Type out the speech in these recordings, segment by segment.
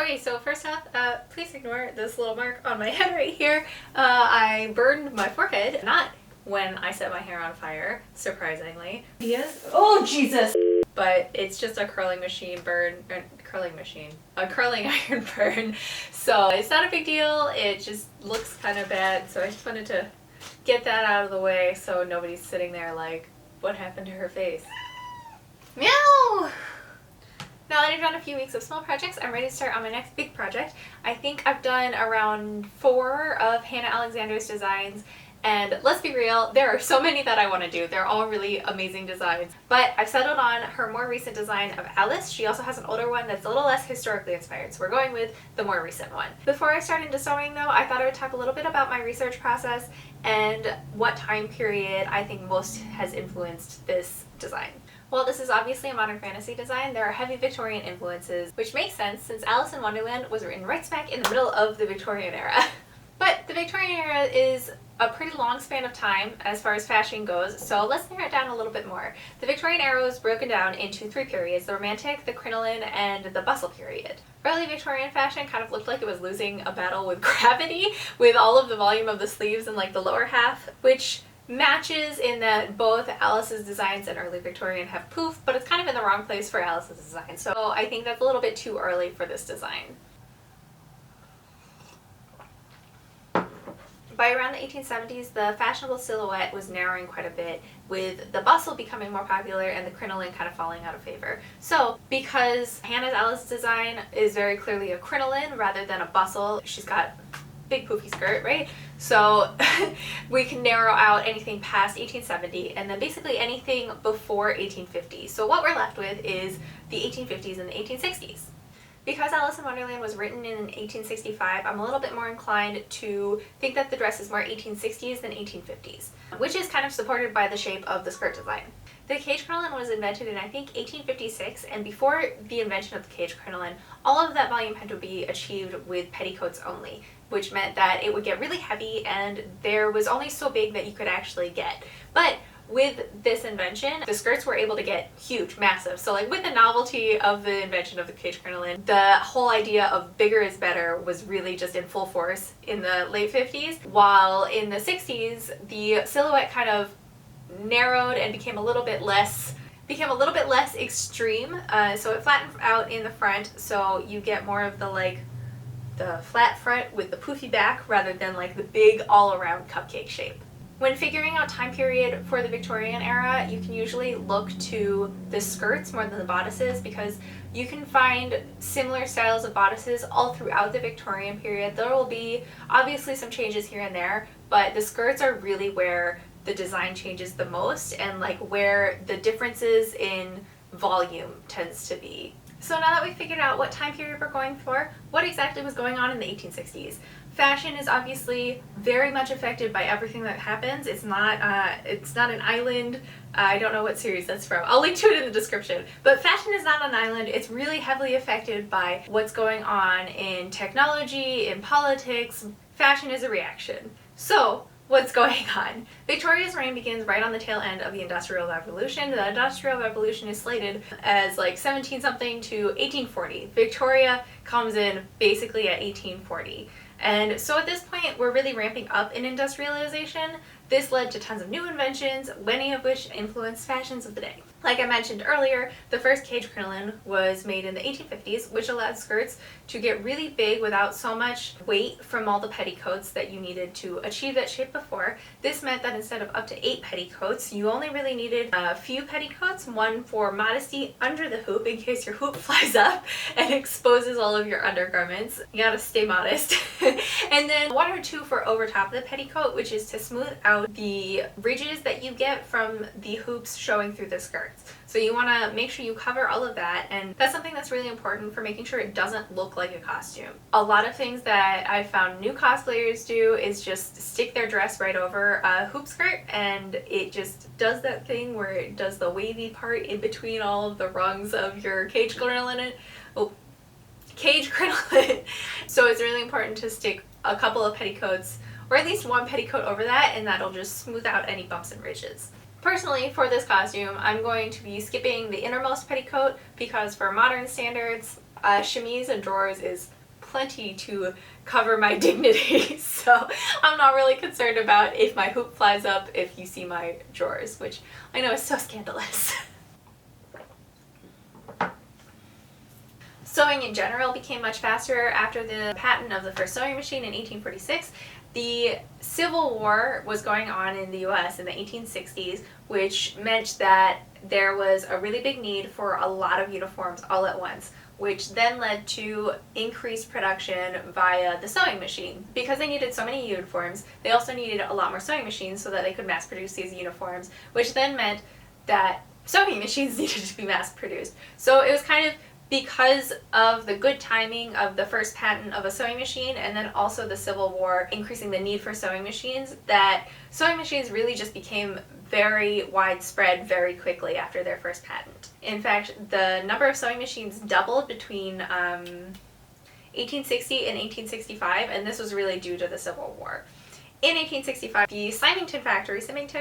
Okay, so first off, please ignore this little mark on my head right here. I burned my forehead, not when I set my hair on fire, surprisingly. Yes. Oh, Jesus! But it's just a curling machine burn, a curling iron burn. So it's not a big deal, it just looks kind of bad, so I just wanted to get that out of the way so nobody's sitting there like, what happened to her face? Meow! Now that I've done a few weeks of small projects, I'm ready to start on my next big project. I think I've done around 4 of Hannah Alexander's designs, and let's be real, there are so many that I want to do. They're all really amazing designs. But I've settled on her more recent design of Alice. She also has an older one that's a little less historically inspired, so we're going with the more recent one. Before I start into sewing though, I thought I would talk a little bit about my research process and what time period I think most has influenced this design. Well, this is obviously a modern fantasy design. There are heavy Victorian influences, which makes sense since Alice in Wonderland was written right smack in the middle of the Victorian era. But the Victorian era is a pretty long span of time as far as fashion goes, so let's narrow it down a little bit more. The Victorian era was broken down into 3 periods: the Romantic, the Crinoline, and the Bustle period. Early Victorian fashion kind of looked like it was losing a battle with gravity, with all of the volume of the sleeves in like the lower half, which matches in that both Alice's designs and early Victorian have poof, but it's kind of in the wrong place for Alice's design, so I think that's a little bit too early for this design. By around the 1870s, the fashionable silhouette was narrowing quite a bit, with the bustle becoming more popular and the crinoline kind of falling out of favor. So, because Hannah's Alice design is very clearly a crinoline rather than a bustle, she's got big poofy skirt, right? So we can narrow out anything past 1870 and then basically anything before 1850. So what we're left with is the 1850s and the 1860s. Because Alice in Wonderland was written in 1865, I'm a little bit more inclined to think that the dress is more 1860s than 1850s, which is kind of supported by the shape of the skirt design. The cage crinoline was invented in, I think, 1856, and before the invention of the cage crinoline, all of that volume had to be achieved with petticoats only, which meant that it would get really heavy and there was only so big that you could actually get. But with this invention, the skirts were able to get huge, massive. So like with the novelty of the invention of the cage crinoline, the whole idea of bigger is better was really just in full force in the late 50s, while in the 60s, the silhouette kind of narrowed and became a little bit less extreme. So it flattened out in the front, so you get more of the flat front with the poofy back rather than like the big all-around cupcake shape. When figuring out time period for the Victorian era, you can usually look to the skirts more than the bodices because you can find similar styles of bodices all throughout the Victorian period. There will be obviously some changes here and there, but the skirts are really where the design changes the most and like where the differences in volume tends to be. So now that we've figured out what time period we're going for, what exactly was going on in the 1860s? Fashion is obviously very much affected by everything that happens. It's not an island. I don't know what series that's from. I'll link to it in the description. But fashion is not an island. It's really heavily affected by what's going on in technology, in politics. Fashion is a reaction. So, what's going on? Victoria's reign begins right on the tail end of the Industrial Revolution. The Industrial Revolution is slated as like 17-something to 1840. Victoria comes in basically at 1840. And so at this point, we're really ramping up in industrialization. This led to tons of new inventions, many of which influenced fashions of the day. Like I mentioned earlier, the first cage crinoline was made in the 1850s, which allowed skirts to get really big without so much weight from all the petticoats that you needed to achieve that shape before. This meant that instead of up to 8 petticoats, you only really needed a few petticoats, one for modesty under the hoop in case your hoop flies up and exposes all of your undergarments. You gotta stay modest. And then 1 or 2 for over top of the petticoat, which is to smooth out the ridges that you get from the hoops showing through the skirt. So you want to make sure you cover all of that, and that's something that's really important for making sure it doesn't look like a costume. A lot of things that I've found new cosplayers do is just stick their dress right over a hoop skirt, and it just does that thing where it does the wavy part in between all of the rungs of your cage crinoline. Cage crinoline. So it's really important to stick a couple of petticoats, or at least 1 petticoat over that, and that'll just smooth out any bumps and ridges. Personally, for this costume, I'm going to be skipping the innermost petticoat because for modern standards, Chemise and drawers is plenty to cover my dignity, so I'm not really concerned about if my hoop flies up if you see my drawers, which I know is so scandalous. Sewing in general became much faster after the patent of the first sewing machine in 1846. The Civil War was going on in the US in the 1860s, which meant that there was a really big need for a lot of uniforms all at once, which then led to increased production via the sewing machine. Because they needed so many uniforms, they also needed a lot more sewing machines so that they could mass produce these uniforms, which then meant that sewing machines needed to be mass produced. So it was kind of because of the good timing of the first patent of a sewing machine and then also the Civil War increasing the need for sewing machines, that sewing machines really just became very widespread very quickly after their first patent. In fact, the number of sewing machines doubled between 1860 and 1865, and this was really due to the Civil War. In 1865, the Symington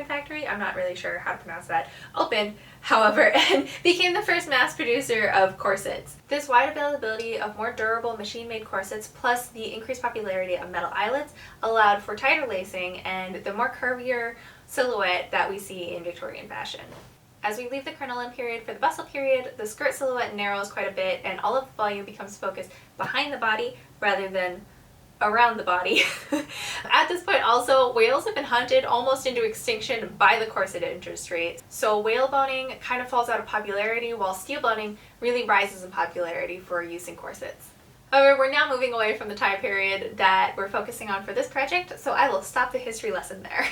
factory, I'm not really sure how to pronounce that, opened, however, and became the first mass producer of corsets. This wide availability of more durable machine-made corsets plus the increased popularity of metal eyelets allowed for tighter lacing and the more curvier silhouette that we see in Victorian fashion. As we leave the crinoline period for the bustle period, the skirt silhouette narrows quite a bit and all of the volume becomes focused behind the body rather than around the body. At this point also, whales have been hunted almost into extinction by the corset industry. So whale boning kind of falls out of popularity while steel boning really rises in popularity for use in corsets. However, we're now moving away from the time period that we're focusing on for this project, so I will stop the history lesson there.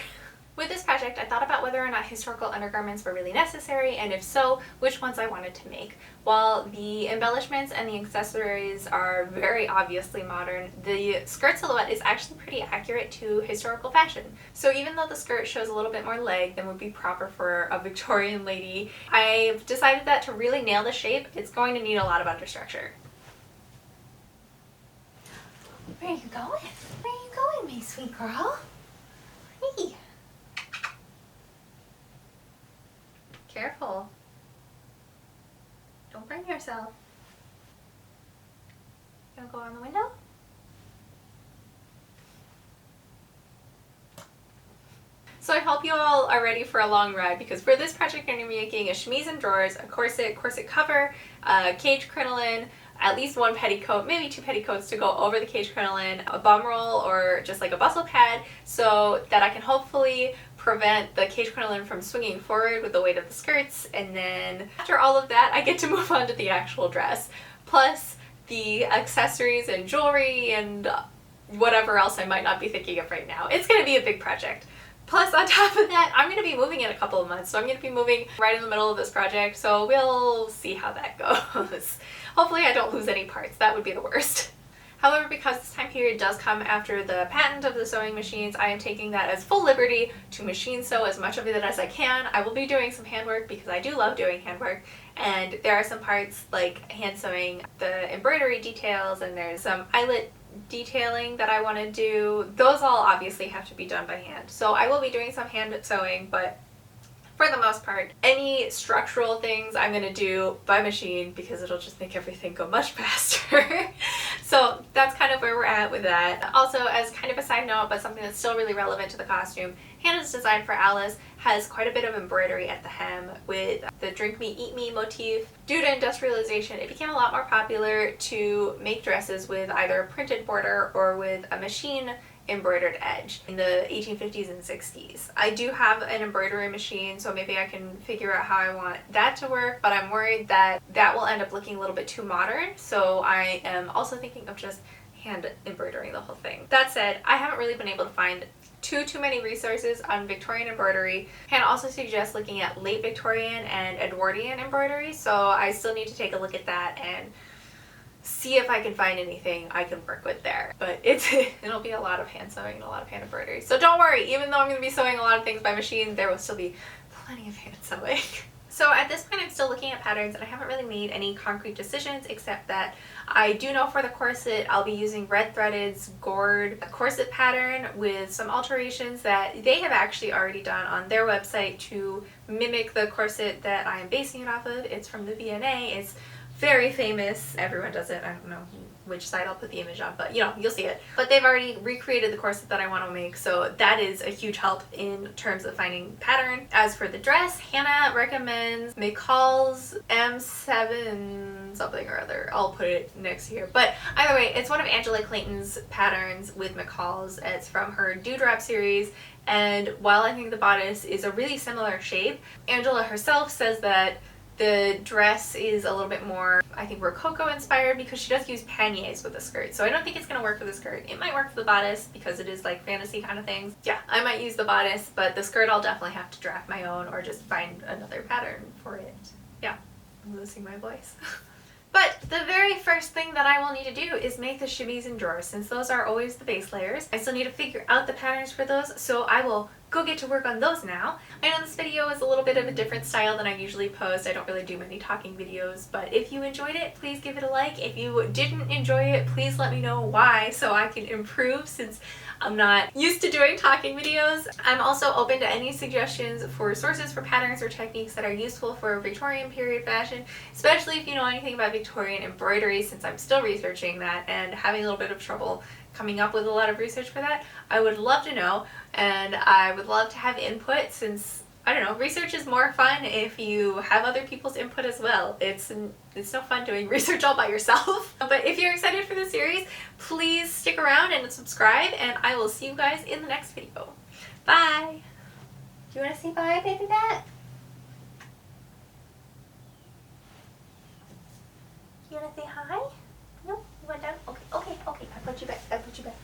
With this project, I thought about whether or not historical undergarments were really necessary, and if so, which ones I wanted to make. While the embellishments and the accessories are very obviously modern, the skirt silhouette is actually pretty accurate to historical fashion. So even though the skirt shows a little bit more leg than would be proper for a Victorian lady, I've decided that to really nail the shape, it's going to need a lot of understructure. Where are you going? Where are you going, my sweet girl? Hey. Careful. Don't burn yourself. You wanna go on the window? So I hope you all are ready for a long ride, because for this project I'm going to be making a chemise and drawers, a corset cover, a cage crinoline, at least one petticoat, maybe two petticoats to go over the cage crinoline, a bum roll or just like a bustle pad, so that I can hopefully prevent the cage crinoline from swinging forward with the weight of the skirts, and then after all of that I get to move on to the actual dress, plus the accessories and jewelry and whatever else I might not be thinking of right now. It's going to be a big project. Plus, on top of that, I'm going to be moving in a couple of months, so I'm going to be moving right in the middle of this project, so we'll see how that goes. Hopefully I don't lose any parts. That would be the worst. However, because this time period does come after the patent of the sewing machines, I am taking that as full liberty to machine sew as much of it as I can. I will be doing some handwork because I do love doing handwork, and there are some parts like hand sewing the embroidery details, and there's some eyelet detailing that I want to do. Those all obviously have to be done by hand. So I will be doing some hand sewing, but for the most part, any structural things I'm going to do by machine because it'll just make everything go much faster. So that's kind of where we're at with that. Also, as kind of a side note, but something that's still really relevant to the costume, Hannah's design for Alice has quite a bit of embroidery at the hem with the drink me, eat me motif. Due to industrialization, it became a lot more popular to make dresses with either a printed border or with a machine embroidered edge in the 1850s and 60s. I do have an embroidery machine, so maybe I can figure out how I want that to work, but I'm worried that that will end up looking a little bit too modern, so I am also thinking of just hand embroidering the whole thing. That said, I haven't really been able to find too many resources on Victorian embroidery. Hannah also suggests looking at late Victorian and Edwardian embroidery, so I still need to take a look at that and see if I can find anything I can work with there. But it'll be a lot of hand sewing and a lot of hand embroidery. So don't worry, even though I'm going to be sewing a lot of things by machine, there will still be plenty of hand sewing. So at this point I'm still looking at patterns and I haven't really made any concrete decisions, except that I do know for the corset I'll be using Red Threaded's gourd corset pattern with some alterations that they have actually already done on their website to mimic the corset that I am basing it off of. It's from the V&A. It's very famous. Everyone does it. I don't know which side I'll put the image on, but you know, you'll see it. But they've already recreated the corset that I want to make, so that is a huge help in terms of finding pattern. As for the dress, Hannah recommends McCall's M7 something or other. I'll put it next here. But either way, it's one of Angela Clayton's patterns with McCall's. It's from her Dewdrop series. And while I think the bodice is a really similar shape, Angela herself says that the dress is a little bit more, I think, Rococo inspired because she does use panniers with the skirt. So I don't think it's going to work for the skirt. It might work for the bodice because it is like fantasy kind of things. Yeah, I might use the bodice, but the skirt I'll definitely have to draft my own or just find another pattern for it. Yeah, I'm losing my voice. But the very first thing that I will need to do is make the shimmies and drawers, since those are always the base layers. I still need to figure out the patterns for those, so I will go get to work on those now. I know this video is a little bit of a different style than I usually post. I don't really do many talking videos, but if you enjoyed it, please give it a like. If you didn't enjoy it, please let me know why so I can improve, since I'm not used to doing talking videos. I'm also open to any suggestions for sources for patterns or techniques that are useful for Victorian period fashion, especially if you know anything about Victorian embroidery, since I'm still researching that and having a little bit of trouble coming up with a lot of research for that. I would love to know, and I would love to have input, since I don't know, research is more fun if you have other people's input as well. It's no fun doing research all by yourself. But if you're excited for the series, please stick around and subscribe, and I will see you guys in the next video. Bye! Do you want to say bye, baby bat? You want to say hi? No? You want down? Okay, okay, okay. I put you back.